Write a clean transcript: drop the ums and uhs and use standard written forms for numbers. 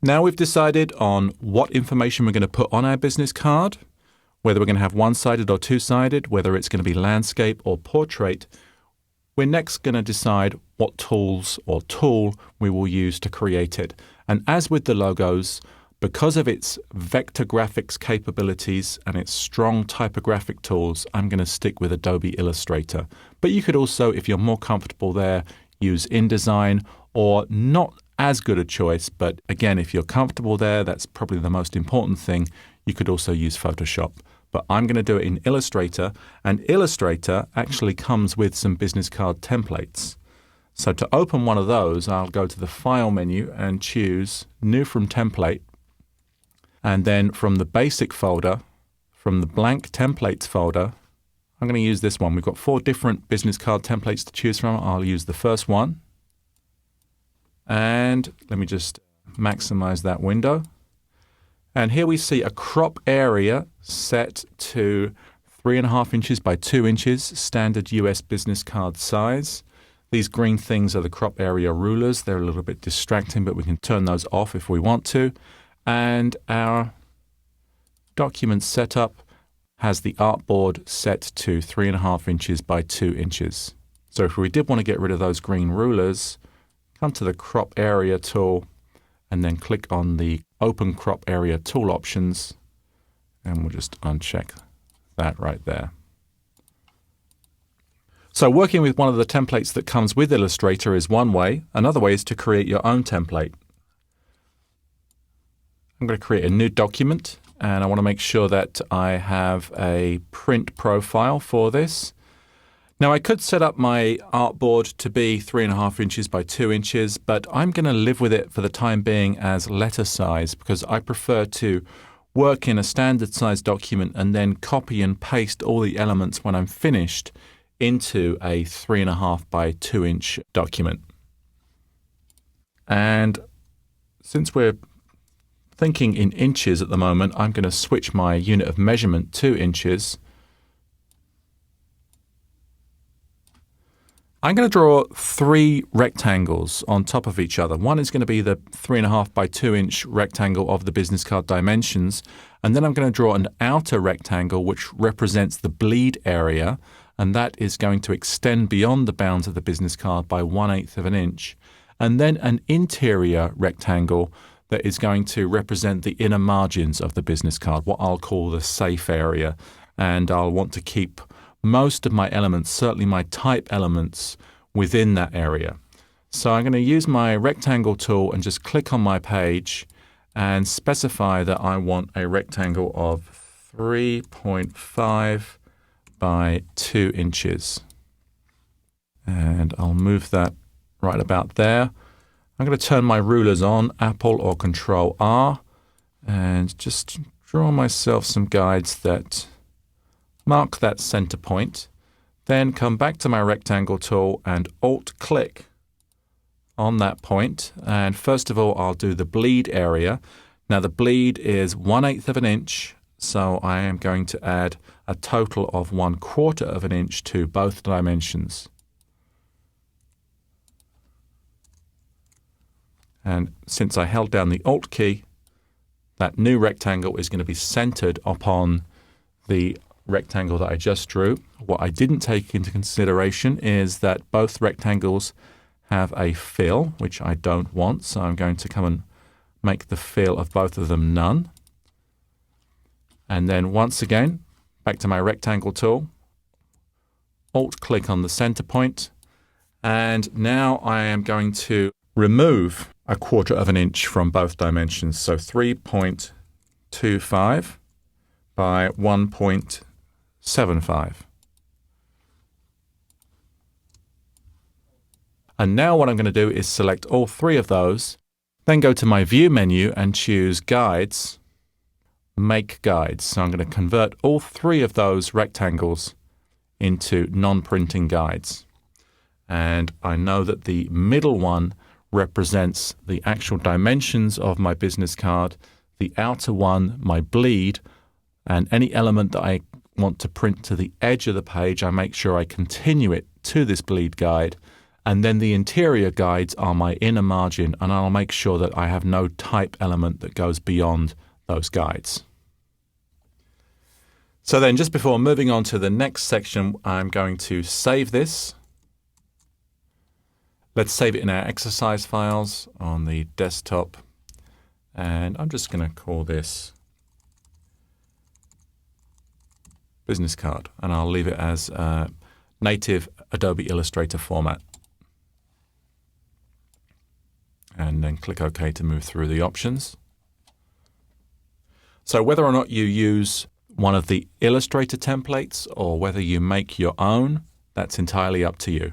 Now we've decided on what information we're going to put on our business card, whether we're going to have one-sided or two-sided, whether it's going to be landscape or portrait. We're next going to decide what tools or tool we will use to create it. And as with the logos, because of its vector graphics capabilities and its strong typographic tools, I'm going to stick with Adobe Illustrator. But you could also, if you're more comfortable there, use InDesign, or not as good a choice, but again, if you're comfortable there, that's probably the most important thing. You could also use Photoshop. But I'm going to do it in Illustrator, and Illustrator actually comes with some business card templates. So to open one of those, I'll go to the File menu and choose New from Template. And then from the Basic folder, from the Blank Templates folder, I'm going to use this one. We've got 4 different business card templates to choose from. I'll use the first one. And let me just maximize that window. And here we see a crop area set to 3.5 inches by 2 inches, standard US business card size. These green things are the crop area rulers. They're a little bit distracting, but we can turn those off if we want to. And our document setup has the artboard set to 3.5 inches by 2 inches. So if we did want to get rid of those green rulers, come to the crop area tool and then click on the open crop area tool options, and we'll just uncheck that right there. So working with one of the templates that comes with Illustrator is one way. Another way is to create your own template. I'm going to create a new document, and I want to make sure that I have a print profile for this. Now I could set up my artboard to be 3.5 inches by 2 inches, but I'm going to live with it for the time being as letter size because I prefer to work in a standard size document and then copy and paste all the elements when I'm finished into a 3.5 by 2 inch document. And since we're thinking in inches at the moment, I'm going to switch my unit of measurement to inches. I'm going to draw 3 rectangles on top of each other. One is going to be the 3.5 by 2 inch rectangle of the business card dimensions. And then I'm going to draw an outer rectangle which represents the bleed area. And that is going to extend beyond the bounds of the business card by 1/8 of an inch. And then an interior rectangle that is going to represent the inner margins of the business card, what I'll call the safe area. And I'll want to keep most of my elements, certainly my type elements, within that area. So I'm going to use my rectangle tool and just click on my page and specify that I want a rectangle of 3.5 by 2 inches. And I'll move that right about there. I'm going to turn my rulers on, Apple or Control R, and just draw myself some guides that mark that center point. Then come back to my rectangle tool and Alt-click on that point. And first of all, I'll do the bleed area. Now the bleed is 1/8 of an inch, so I am going to add a total of 1/4 of an inch to both dimensions. And since I held down the Alt key, that new rectangle is going to be centered upon the rectangle that I just drew. What I didn't take into consideration is that both rectangles have a fill, which I don't want, so I'm going to come and make the fill of both of them none. And then once again, back to my rectangle tool, Alt-click on the center point, and now I am going to remove 1/4 of an inch from both dimensions, so 3.25 by 1.75. And now what I'm going to do is select all 3 of those, then go to my View menu and choose Guides, Make Guides. So I'm going to convert all 3 of those rectangles into non-printing guides. And I know that the middle one represents the actual dimensions of my business card, the outer one, my bleed, and any element that I want to print to the edge of the page, I make sure I continue it to this bleed guide, And then the interior guides are my inner margin, and I'll make sure that I have no type element that goes beyond those guides. So then just before moving on to the next section, I'm going to save this. Let's save it in our exercise files on the desktop. And I'm just going to call this business card, and I'll leave it as native Adobe Illustrator format. And then click OK to move through the options. So whether or not you use one of the Illustrator templates or whether you make your own, that's entirely up to you.